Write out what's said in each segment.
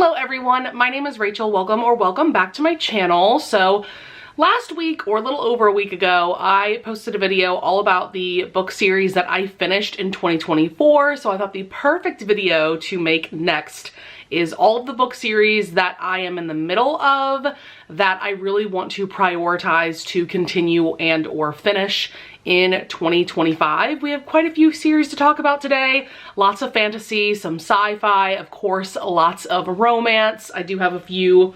Hello everyone, my name is Rachel. Welcome back to my channel. So last week, or a little over a week ago, I posted a video all about the book series that I finished in 2024. So I thought the perfect video to make next is all of the book series that I am in the middle of that I really want to prioritize to continue and or finish in 2025. We have quite a few series to talk about today. Lots of fantasy, some sci-fi, of course, lots of romance. I do have a few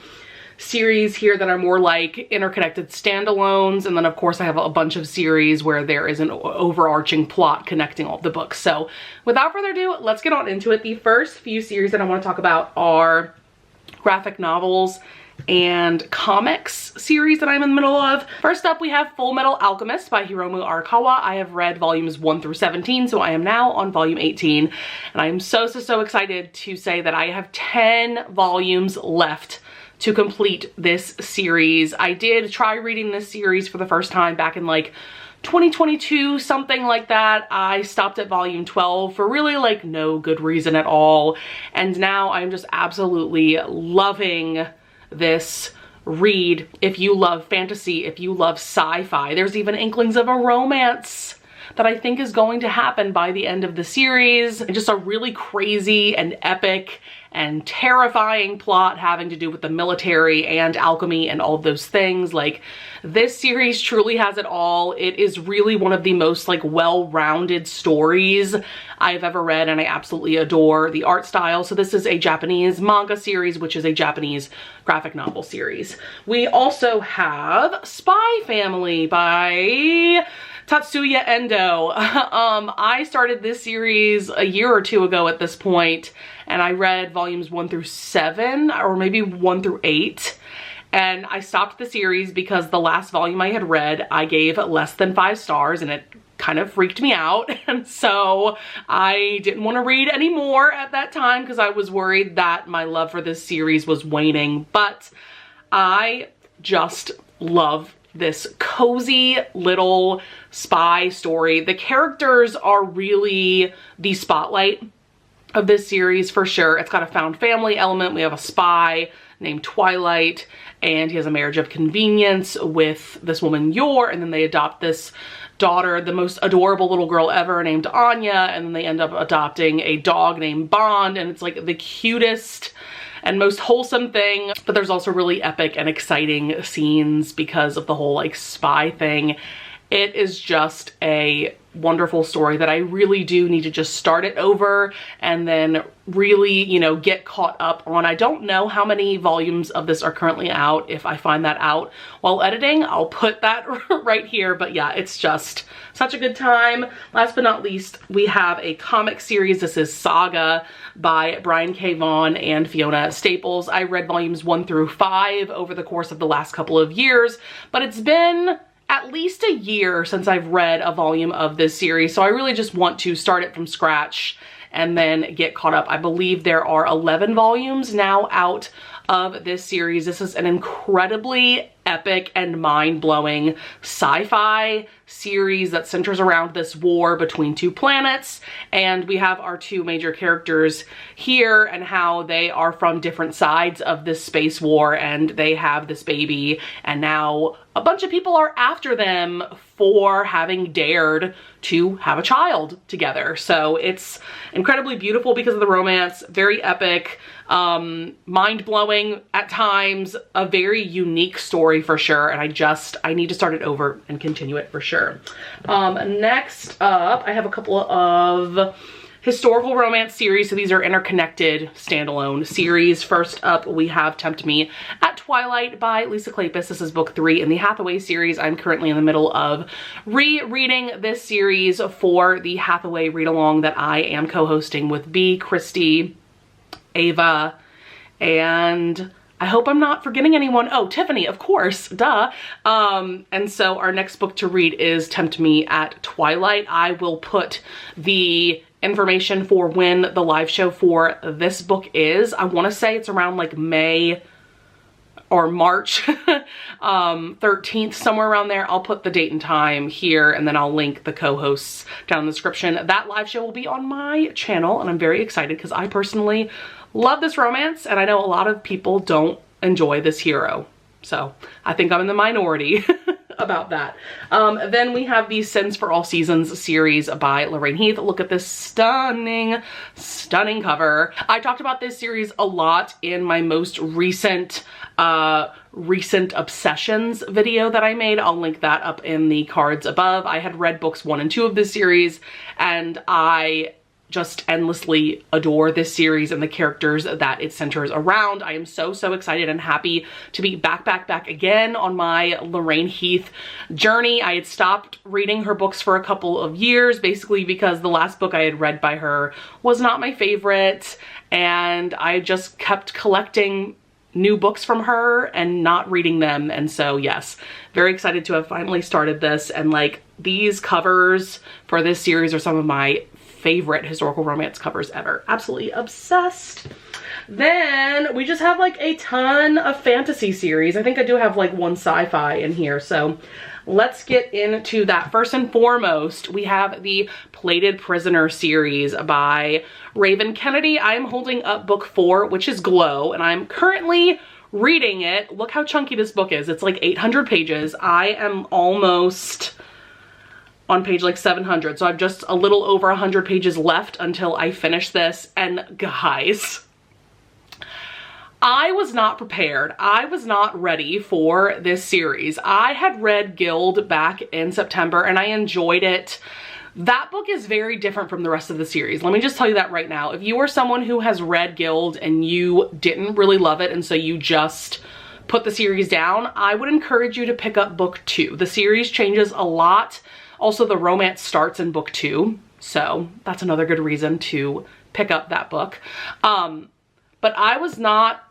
series here that are more like interconnected standalones, and then of course I have a bunch of series where there is an overarching plot connecting all of the books. So without further ado, let's get on into it. The first few series that I want to talk about are graphic novels and comics series that I'm in the middle of. First up, we have Full Metal Alchemist by Hiromu Arakawa. I have read volumes 1 through 17, so I am now on volume 18, and I am so excited to say that I have 10 volumes left to complete this series. I did try reading this series for the first time back in like 2022, something like that. I stopped at volume 12 for really like no good reason at all, and now I'm just absolutely loving this read. If you love fantasy, if you love sci-fi, there's even inklings of a romance that I think is going to happen by the end of the series. And just a really crazy and epic and terrifying plot having to do with the military and alchemy and all of those things. Like, this series truly has it all. It is really one of the most like well-rounded stories I've ever read, and I absolutely adore the art style. So this is a Japanese manga series, which is a Japanese graphic novel series. We also have Spy Family by Tatsuya Endo. I started this series a year or two ago at this point, and I read volumes 1 through 7, or maybe 1 through 8. And I stopped the series because the last volume I had read, I gave less than 5 stars, and it kind of freaked me out. And so I didn't want to read anymore at that time because I was worried that my love for this series was waning. But I just love this cozy little spy story. The characters are really the spotlight of this series for sure. It's got a found family element. We have a spy named Twilight, and he has a marriage of convenience with this woman Yor, and then they adopt this daughter, the most adorable little girl ever, named Anya, and then they end up adopting a dog named Bond, and it's like the cutest and most wholesome thing. But there's also really epic and exciting scenes because of the whole like spy thing. It is just a wonderful story that I really do need to just start it over and then really, you know, get caught up on. I don't know how many volumes of this are currently out. If I find that out while editing, I'll put that right here. But yeah, it's just such a good time. Last but not least, we have a comic series. This is Saga by Brian K. Vaughan and Fiona Staples. I read volumes 1 through 5 over the course of the last couple of years, but it's been at least a year since I've read a volume of this series. So I really just want to start it from scratch and then get caught up. I believe there are 11 volumes now out of this series. This is an incredibly epic and mind-blowing sci-fi series that centers around this war between 2 planets, and we have our 2 major characters here and how they are from different sides of this space war, and they have this baby, and now a bunch of people are after them for having dared to have a child together. So it's incredibly beautiful because of the romance, very epic, mind-blowing at times, a very unique story for sure, and I need to start it over and continue it for sure. Next up, I have a couple of historical romance series. So these are interconnected standalone series. First up, we have Tempt Me at Twilight by Lisa Kleypas. This is book 3 in the Hathaway series. I'm currently in the middle of rereading this series for the Hathaway read-along that I am co-hosting with B, Christy, Ava, and I hope I'm not forgetting anyone. Oh, Tiffany, of course, duh. And so our next book to read is Tempt Me at Twilight. I will put the information for when the live show for this book is. I want to say it's around like May or March 13th, somewhere around there. I'll put the date and time here, and then I'll link the co-hosts down in the description. That live show will be on my channel, and I'm very excited because I personally love this romance, and I know a lot of people don't enjoy this hero. So I think I'm in the minority about that. Then we have the Sins for All Seasons series by Lorraine Heath. Look at this stunning, stunning cover. I talked about this series a lot in my most recent obsessions video that I made. I'll link that up in the cards above. I had read books 1 and 2 of this series, and I just endlessly adore this series and the characters that it centers around. I am so excited and happy to be back again on my Lorraine Heath journey. I had stopped reading her books for a couple of years, basically because the last book I had read by her was not my favorite, and I just kept collecting new books from her and not reading them. And so yes, very excited to have finally started this, and like these covers for this series are some of my favorite historical romance covers ever. Absolutely obsessed. Then we just have like a ton of fantasy series. I think I do have like one sci-fi in here, so let's get into that. First and foremost, we have the Plated Prisoner series by Raven Kennedy. I am holding up book 4, which is Glow, and I'm currently reading it. Look how chunky this book is. It's like 800 pages. I am almost on page like 700, so I've just a little over 100 pages left until I finish this. And guys, I was not prepared. I was not ready for this series. I had read Guild back in September and I enjoyed it. That book is very different from the rest of the series. Let me just tell you that right now. If you are someone who has read Guild and you didn't really love it, and so you just put the series down, I would encourage you to pick up book 2. The series changes a lot. Also, the romance starts in book 2, so that's another good reason to pick up that book. But I was not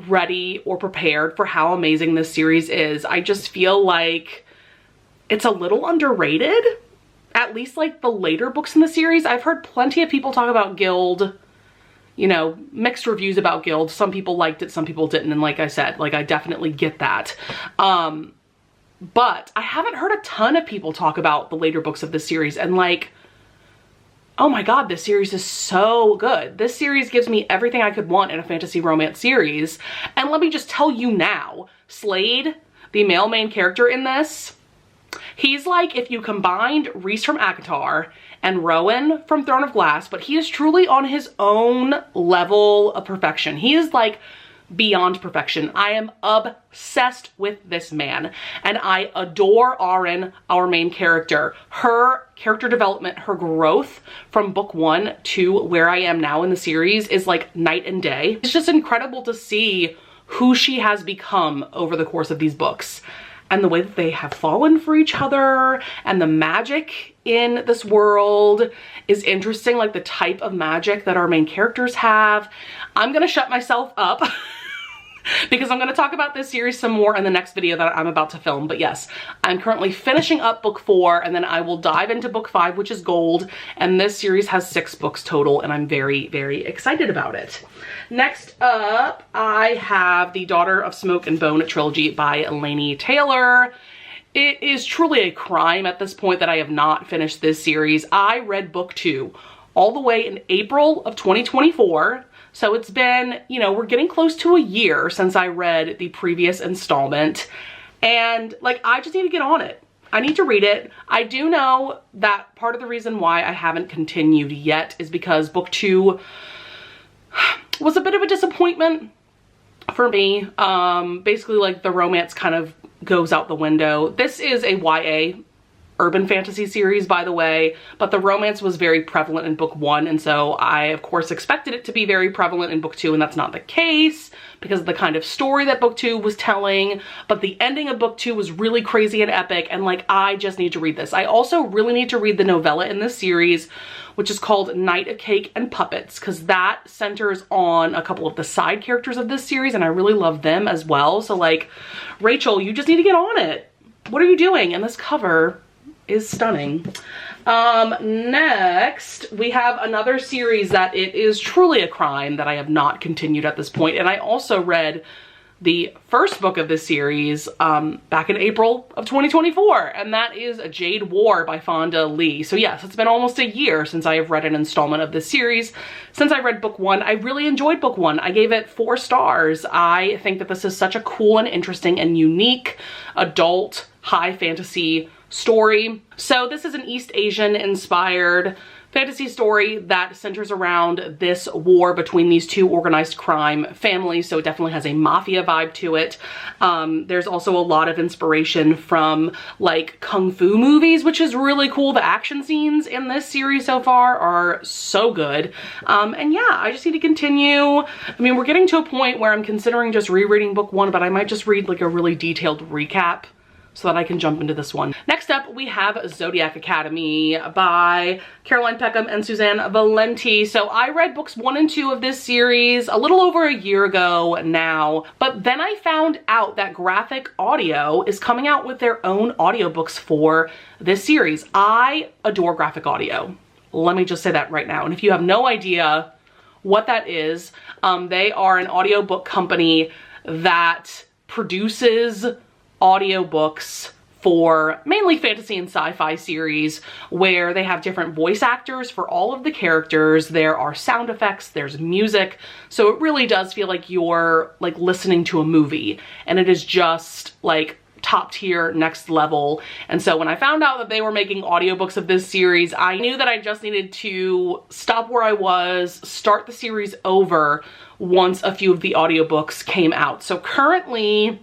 ready or prepared for how amazing this series is. I just feel like it's a little underrated, at least like the later books in the series. I've heard plenty of people talk about Guild, you know, mixed reviews about Guild. Some people liked it, some people didn't, and like I said, like I definitely get that. But I haven't heard a ton of people talk about the later books of this series, and like, oh my god, this series is so good. This series gives me everything I could want in a fantasy romance series. And let me just tell you now, Slade, the male main character in this, he's like if you combined Rhys from ACOTAR and Rowan from Throne of Glass, but he is truly on his own level of perfection. He is like beyond perfection. I am obsessed with this man, and I adore Auren, our main character. Her character development, her growth from book 1 to where I am now in the series is like night and day. It's just incredible to see who she has become over the course of these books, and the way that they have fallen for each other, and the magic in this world is interesting, like the type of magic that our main characters have. I'm gonna shut myself up because I'm gonna talk about this series some more in the next video that I'm about to film. But yes, I'm currently finishing up book 4, and then I will dive into book 5, which is Gold, and this series has 6 books total, and I'm very excited about it. Next up, I have the Daughter of Smoke and Bone trilogy by Laini Taylor. It is truly a crime at this point that I have not finished this series. I read book 2 all the way in April of 2024. So it's been, you know, we're getting close to a year since I read the previous installment. And like, I just need to get on it. I need to read it. I do know that part of the reason why I haven't continued yet is because book 2 was a bit of a disappointment for me. Basically, like, the romance kind of goes out the window. This is a YA urban fantasy series, by the way, but the romance was very prevalent in book 1, and so I of course expected it to be very prevalent in book 2, and that's not the case because of the kind of story that book 2 was telling. But the ending of book 2 was really crazy and epic, and like, I just need to read this. I also really need to read the novella in this series, which is called Night of Cake and Puppets, because that centers on a couple of the side characters of this series, and I really love them as well. So like, Rachel, you just need to get on it. What are you doing? And this cover is stunning. Next, we have another series that it is truly a crime that I have not continued at this point, and I also read the first book of this series back in April of 2024, and that is Jade War by Fonda Lee. So yes, it's been almost a year since I have read an installment of this series. Since I read book 1, I really enjoyed book 1. I gave it 4 stars. I think that this is such a cool and interesting and unique adult high fantasy story. So this is an East Asian inspired fantasy story that centers around this war between these 2 organized crime families, so it definitely has a mafia vibe to it. There's also a lot of inspiration from like kung fu movies, which is really cool. The action scenes in this series so far are so good. And yeah, I just need to continue. I mean, we're getting to a point where I'm considering just rereading book 1, but I might just read like a really detailed recap so that I can jump into this one. Next up, we have Zodiac Academy by Caroline Peckham and Suzanne Valenti. So I read books 1 and 2 of this series a little over a year ago now, but then I found out that Graphic Audio is coming out with their own audiobooks for this series. I adore Graphic Audio. Let me just say that right now. And if you have no idea what that is, they are an audiobook company that produces audiobooks for mainly fantasy and sci-fi series, where they have different voice actors for all of the characters. There are sound effects, there's music, so it really does feel like you're like listening to a movie, and it is just like top tier, next level. And so when I found out that they were making audiobooks of this series, I knew that I just needed to stop where I was, start the series over once a few of the audiobooks came out. So currently,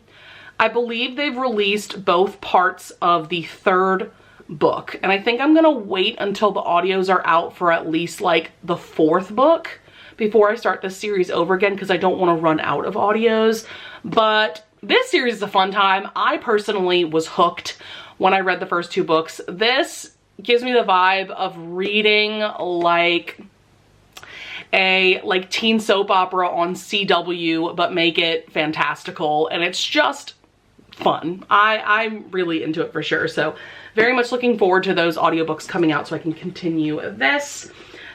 I believe they've released both parts of the 3rd book, and I think I'm gonna wait until the audios are out for at least like the 4th book before I start this series over again, because I don't want to run out of audios. But this series is a fun time. I personally was hooked when I read the first 2 books. This gives me the vibe of reading like a teen soap opera on CW, but make it fantastical, and it's just fun. I'm really into it for sure. So very much looking forward to those audiobooks coming out so I can continue this.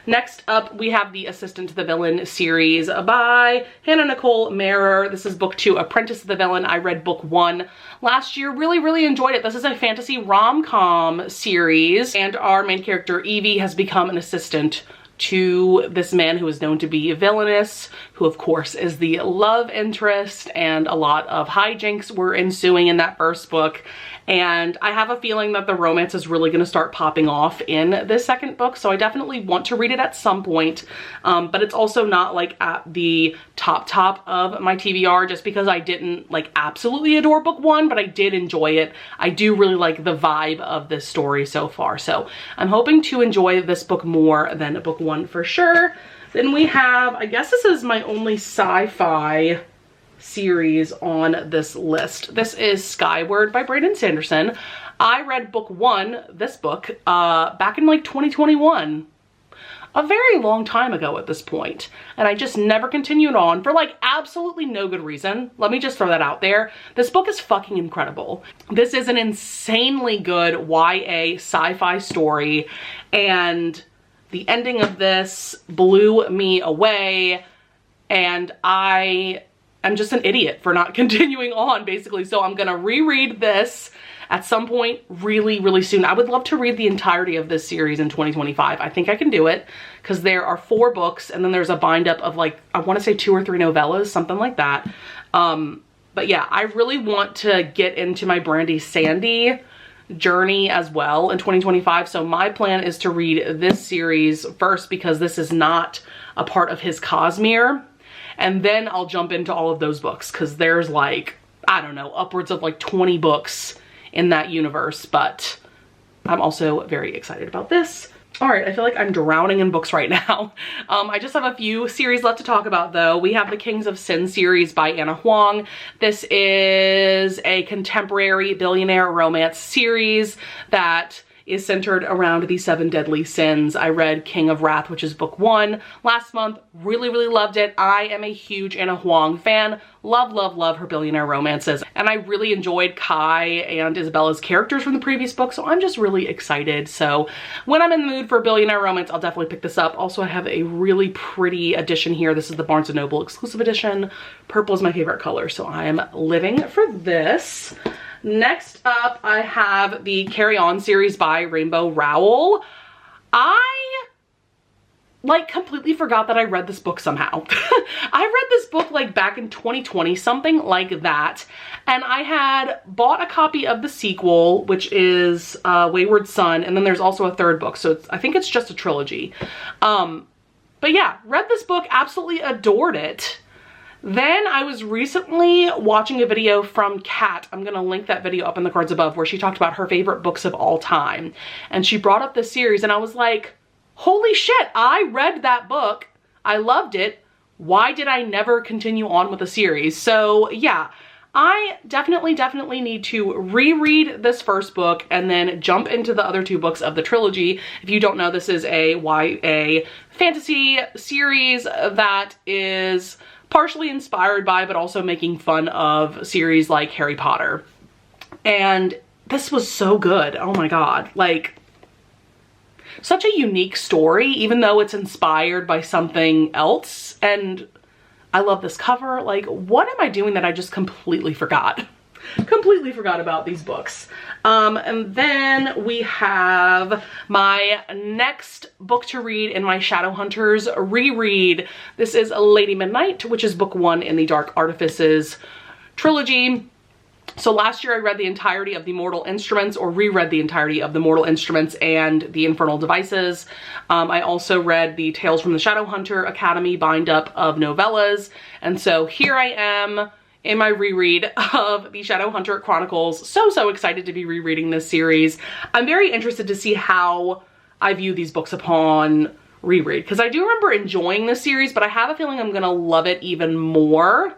Next up, we have the Assistant to the Villain series by Hannah Nicole Marer. This is book 2, Apprentice to the Villain. I read book 1 last year. Really enjoyed it. This is a fantasy rom-com series, and our main character Evie has become an assistant to this man who is known to be villainous, who of course is the love interest, and a lot of hijinks were ensuing in that first book. And I have a feeling that the romance is really going to start popping off in this 2nd book, so I definitely want to read it at some point. But it's also not like at the top of my TBR, just because I didn't like absolutely adore book 1, but I did enjoy it. I do really like the vibe of this story so far, so I'm hoping to enjoy this book more than book 1 for sure. Then we have, I guess this is my only sci-fi series on this list. This is Skyward by Brandon Sanderson. I read book 1, this book, back in like 2021. A very long time ago at this point, and I just never continued on for like absolutely no good reason. Let me just throw that out there. This book is fucking incredible. This is an insanely good YA sci-fi story, and the ending of this blew me away, and I'm just an idiot for not continuing on, basically. So I'm gonna reread this at some point really soon. I would love to read the entirety of this series in 2025. I think I can do it, because there are 4 books, and then there's a bind up of like, I want to say 2 or 3 novellas, something like that. But yeah, I really want to get into my Brandy Sandy journey as well in 2025. So my plan is to read this series first, because this is not a part of his Cosmere. And then I'll jump into all of those books, because there's like, I don't know, upwards of like 20 books in that universe. But I'm also very excited about this. All right, I feel like I'm drowning in books right now. I just have a few series left to talk about though. We have the Kings of Sin series by Anna Huang. This is a contemporary billionaire romance series that is centered around the 7 deadly sins. I read King of Wrath, which is book 1 last month. Really, really loved it. I am a huge Anna Huang fan. Love, love, love her billionaire romances. And I really enjoyed Kai and Isabella's characters from the previous book, so I'm just really excited. So when I'm in the mood for a billionaire romance, I'll definitely pick this up. Also, I have a really pretty edition here. This is the Barnes & Noble exclusive edition. Purple is my favorite color, so I am living for this. Next up, I have the Carry On series by Rainbow Rowell. I completely forgot that I read this book somehow. I read this book like back in 2020, something like that. And I had bought a copy of the sequel, which is Wayward Son. And then there's also a third book. So I think it's just a trilogy. But yeah, read this book, absolutely adored it. Then I was recently watching a video from Kat. I'm gonna link that video up in the cards above, where she talked about her favorite books of all time. And she brought up this series and I was like, holy shit, I read that book. I loved it. Why did I never continue on with the series? So yeah, I definitely need to reread this first book and then jump into the other 2 books of the trilogy. If you don't know, this is a YA fantasy series that is partially inspired by, but also making fun of series like Harry Potter. And this was so good. Oh my God. Like, such a unique story, even though it's inspired by something else. And I love this cover. Like, what am I doing that I just completely forgot? Completely forgot about these books. And then we have my next book to read in my Shadowhunters reread. This is Lady Midnight, which is book 1 in the Dark Artifices trilogy. So last year I read the entirety of the Mortal Instruments, or reread the entirety of the Mortal Instruments and the Infernal Devices. I also read the Tales from the Shadowhunter Academy bind up of novellas. And so here I am in my reread of the Shadowhunter Chronicles. So excited to be rereading this series. I'm very interested to see how I view these books upon reread, because I do remember enjoying this series, but I have a feeling I'm gonna love it even more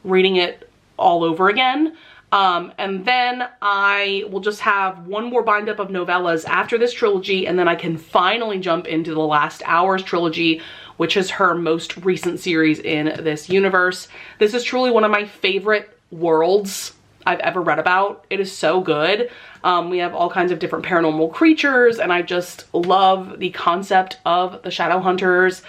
reading it all over again. And then I will just have one more bind up of novellas after this trilogy, and then I can finally jump into the Last Hours trilogy, which is her most recent series in this universe. This is truly one of my favorite worlds I've ever read about. It is so good. We have all kinds of different paranormal creatures, and I just love the concept of the Shadowhunters,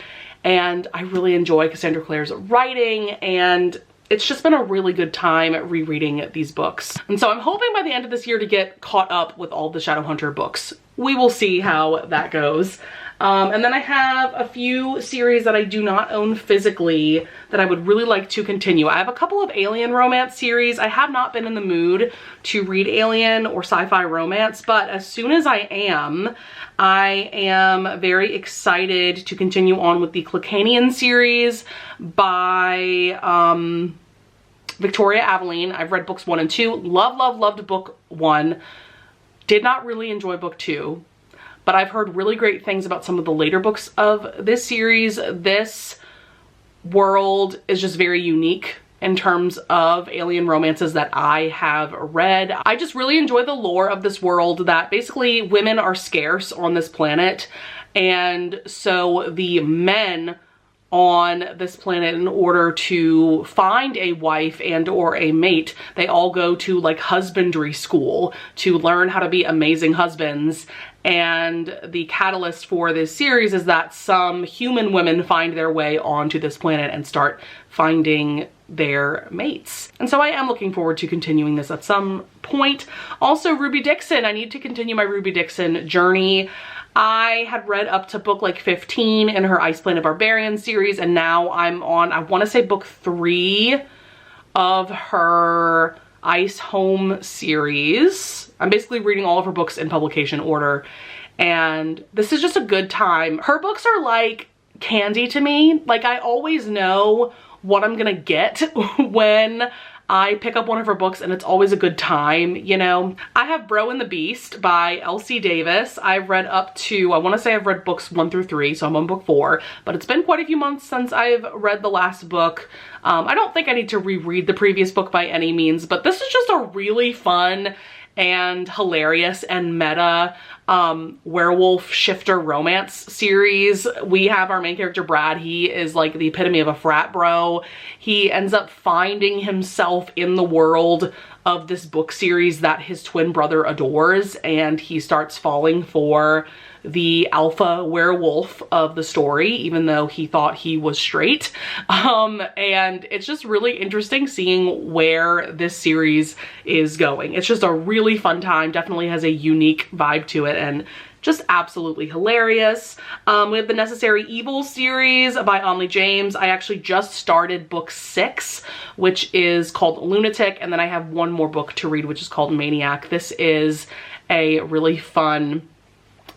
and I really enjoy Cassandra Clare's writing, and it's just been a really good time rereading these books. And so I'm hoping by the end of this year to get caught up with all the Shadowhunter books. We will see how that goes. And then I have a few series that I do not own physically that I would really like to continue. I have a couple of alien romance series. I have not been in the mood to read alien or sci-fi romance, but as soon as I am very excited to continue on with the Clickanian series by Victoria Aveline. I've read books 1 and 2. Loved book 1. Did not really enjoy book 2. But I've heard really great things about some of the later books of this series. This world is just very unique in terms of alien romances that I have read. I just really enjoy the lore of this world, that basically women are scarce on this planet. And so the men on this planet, in order to find a wife and or a mate, they all go to like husbandry school to learn how to be amazing husbands. And the catalyst for this series is that some human women find their way onto this planet and start finding their mates. And so I am looking forward to continuing this at some point. Also, Ruby Dixon. I need to continue my Ruby Dixon journey. I had read up to book like 15 in her Ice Planet Barbarian series, and now I'm on, I want to say book 3 of her Ice Home series. I'm basically reading all of her books in publication order, and this is just a good time. Her books are like candy to me. Like, I always know what I'm gonna get when I pick up one of her books, and it's always a good time, you know? I have Bro and the Beast by Elsie Davis. I've read up to, I want to say I've read books 1 through 3, so I'm on book 4, but it's been quite a few months since I've read the last book. I don't think I need to reread the previous book by any means, but this is just a really fun and hilarious and meta werewolf shifter romance series. We have our main character Brad. He is like the epitome of a frat bro. He ends up finding himself in the world of this book series that his twin brother adores, and he starts falling for the alpha werewolf of the story, even though he thought he was straight. And it's just really interesting seeing where this series is going. It's just a really fun time, definitely has a unique vibe to it, and just absolutely hilarious. We have the Necessary Evil series by Onley James. I actually just started book 6, which is called Lunatic, and then I have one more book to read, which is called Maniac. This is a really fun,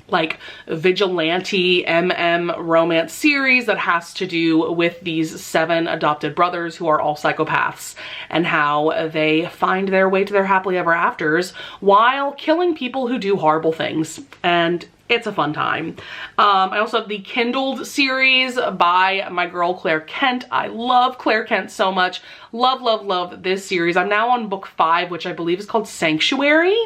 like, vigilante romance series that has to do with these 7 adopted brothers who are all psychopaths, and how they find their way to their happily ever afters while killing people who do horrible things. And it's a fun time. I also have the Kindled series by my girl Claire Kent. I love Claire Kent so much. Love, love, love this series. I'm now on book 5, which I believe is called Sanctuary.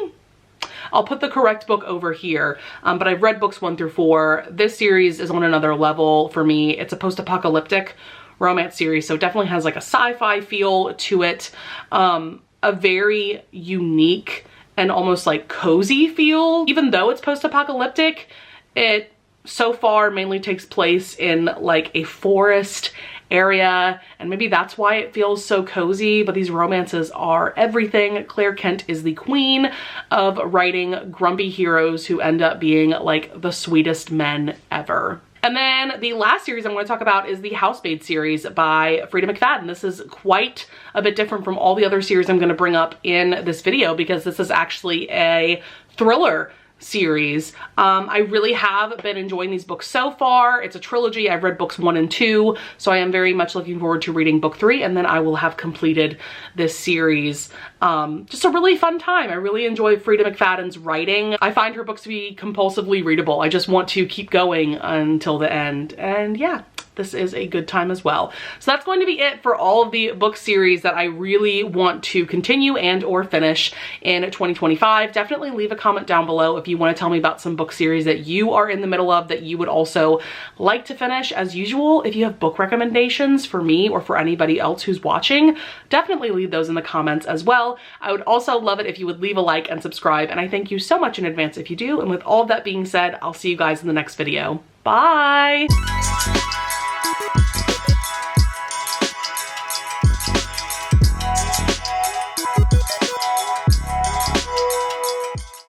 I'll put the correct book over here, but I've read books 1 through 4. This series is on another level for me. It's a post-apocalyptic romance series, so it definitely has like a sci-fi feel to it, a very unique and almost like cozy feel. Even though it's post-apocalyptic, it so far mainly takes place in like a forest area, and maybe that's why it feels so cozy, but these romances are everything. Claire Kent is the queen of writing grumpy heroes who end up being like the sweetest men ever. And then the last series I'm going to talk about is the Housemaid series by Frida McFadden. This is quite a bit different from all the other series I'm going to bring up in this video, because this is actually a thriller series. I really have been enjoying these books so far. It's a trilogy. I've read books 1 and 2, so I am very much looking forward to reading book 3, and then I will have completed this series. Just a really fun time. I really enjoy Frida McFadden's writing. I find her books to be compulsively readable. I just want to keep going until the end, and yeah, this is a good time as well. So that's going to be it for all of the book series that I really want to continue and or finish in 2025. Definitely leave a comment down below if you want to tell me about some book series that you are in the middle of that you would also like to finish. As usual, if you have book recommendations for me or for anybody else who's watching, definitely leave those in the comments as well. I would also love it if you would leave a like and subscribe, and I thank you so much in advance if you do. And with all of that being said, I'll see you guys in the next video. Bye!